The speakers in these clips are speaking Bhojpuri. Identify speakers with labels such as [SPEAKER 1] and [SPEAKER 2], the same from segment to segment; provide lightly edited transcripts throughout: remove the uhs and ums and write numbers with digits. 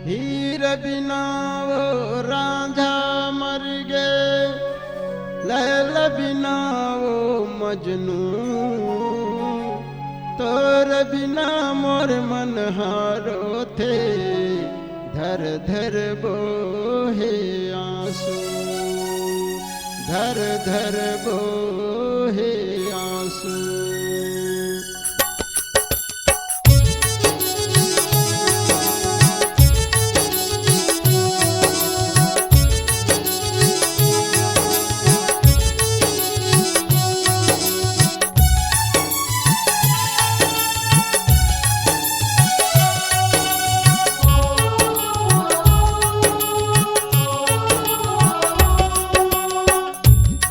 [SPEAKER 1] हीर बिना वो रांझा मर गए, लैल बिना वो मजनू, तोर बिना मोर मन हारो थे, धर धर बोहे आंसू, धर धर बोहे आंसू।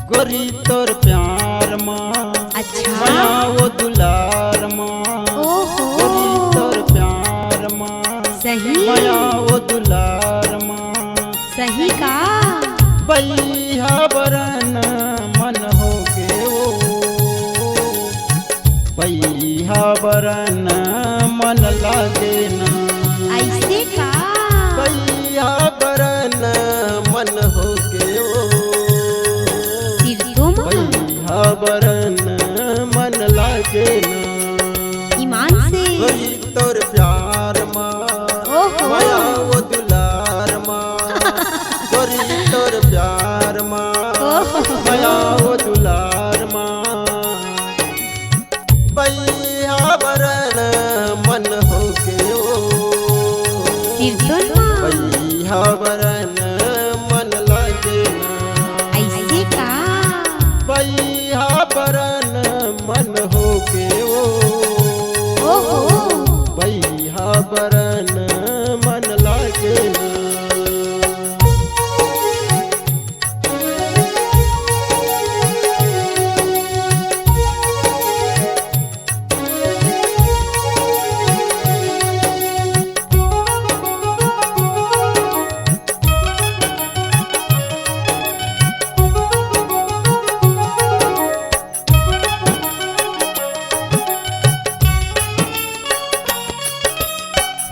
[SPEAKER 1] गोरी तोर प्यार माँ,
[SPEAKER 2] अच्छा
[SPEAKER 1] माया वो दुलार माँ,
[SPEAKER 2] ओहो
[SPEAKER 1] गोरी तोर प्यार माँ,
[SPEAKER 2] सही
[SPEAKER 1] माया वो दुलार माँ,
[SPEAKER 2] सही का
[SPEAKER 1] बैहा बरन मन हो गे वो, बैहा बरन मन लागे ना,
[SPEAKER 2] ऐसे का
[SPEAKER 1] बैहा बरन मन हो गे वो,
[SPEAKER 2] सिर तो माँ
[SPEAKER 1] बैहा बरन मन लागे ना।
[SPEAKER 2] ईमान से
[SPEAKER 1] गोरी तोर प्यार माँ,
[SPEAKER 2] ओहो
[SPEAKER 1] माया वो दुलार माँ, गोरी तोर प्यार माँ,
[SPEAKER 2] ओहो
[SPEAKER 1] माया वो दुलार माँ, बैहा बरन मन हो के वो,
[SPEAKER 2] सिर तो माँ
[SPEAKER 1] बैहा बरन मन लागे ना,
[SPEAKER 2] ऐसे का
[SPEAKER 1] बैहा बरन मन हो के वो,
[SPEAKER 2] ओहो
[SPEAKER 1] बैहा बरन मन लागे ना।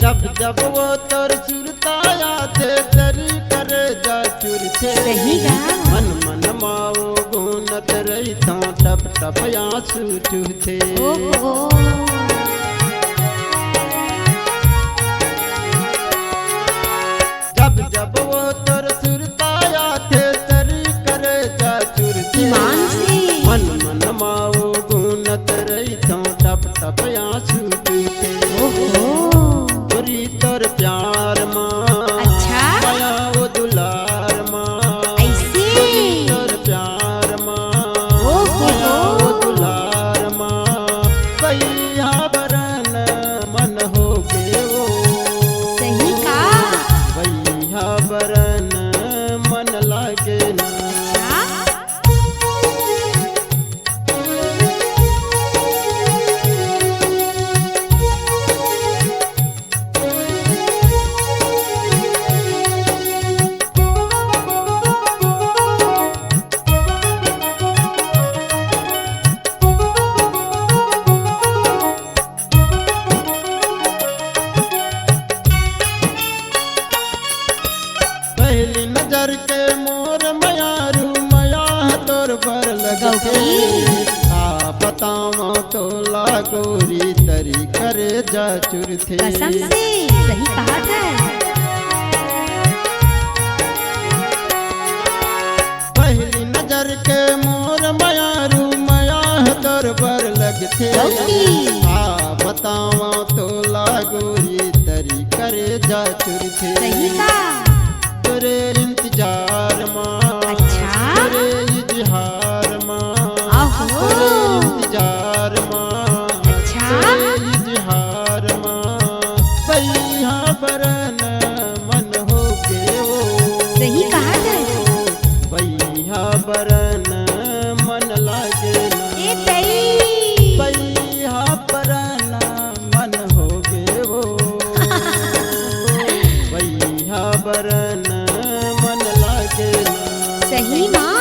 [SPEAKER 1] जब जब वो तोर सुरताया थे, तरी करे जा चुर थे,
[SPEAKER 2] सही गा
[SPEAKER 1] मन मन माओ गुनत रही था, टप टप आंसू चूथे।
[SPEAKER 2] ओहो
[SPEAKER 1] जब जब वो तोर सुरताया थे, तरी करे जा चुर थे,
[SPEAKER 2] ईमान से
[SPEAKER 1] मन मन माओ गुनत रही था, टप टप आंसू चूथे।
[SPEAKER 2] ओहो
[SPEAKER 1] गोरी तोर प्यार माँ,
[SPEAKER 2] अच्छा
[SPEAKER 1] माया वो दुलार माँ,
[SPEAKER 2] ऐसे
[SPEAKER 1] तोर प्यार माँ,
[SPEAKER 2] ओहो
[SPEAKER 1] माया वो दुलार माँ, बैहा बरन मन हो गे वो,
[SPEAKER 2] सही का
[SPEAKER 1] बैहा बरन मन लागे ना।
[SPEAKER 2] अच्छा
[SPEAKER 1] पहली नजर के मोर मयारू, मया तोर पर लगते, आ बतावा तो लागोरी तरी करे जा चुर थे।
[SPEAKER 2] कसम से सही कहा था
[SPEAKER 1] पहली नजर के मोर मयारू, मया तोर पर लगते,
[SPEAKER 2] गौरी।
[SPEAKER 1] आ बतावा तो लागोरी तरी करे जा चुर थे।
[SPEAKER 2] सही का
[SPEAKER 1] तेरे इंतजार माँ,
[SPEAKER 2] अच्छा
[SPEAKER 1] तेरे इजहार माँ,
[SPEAKER 2] आहो
[SPEAKER 1] तेरे इंतजार माँ,
[SPEAKER 2] अच्छा
[SPEAKER 1] तेरे इजहार माँ, बैहा बरन मन हो गे वो,
[SPEAKER 2] सही कहा था
[SPEAKER 1] बैहा बरन मन लागे ना,
[SPEAKER 2] ए तई
[SPEAKER 1] बैहा बरन मन हो गे वो, बैहा बरन मन लागे ना।
[SPEAKER 2] सही माँ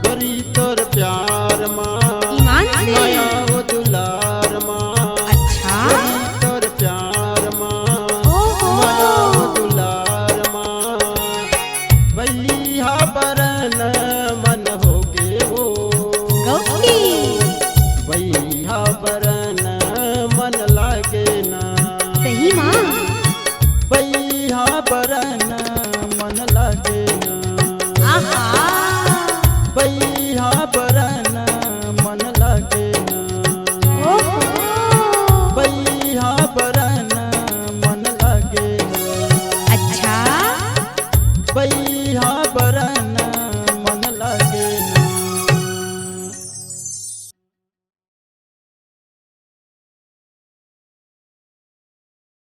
[SPEAKER 1] गोरी तोर प्यार माँ,
[SPEAKER 2] ईमान से
[SPEAKER 1] माया वो दुलार माँ,
[SPEAKER 2] अच्छा
[SPEAKER 1] गोरी तोर प्यार माँ,
[SPEAKER 2] ओहो
[SPEAKER 1] माया वो दुलार दिया बरन मन हो गे हो
[SPEAKER 2] गौकी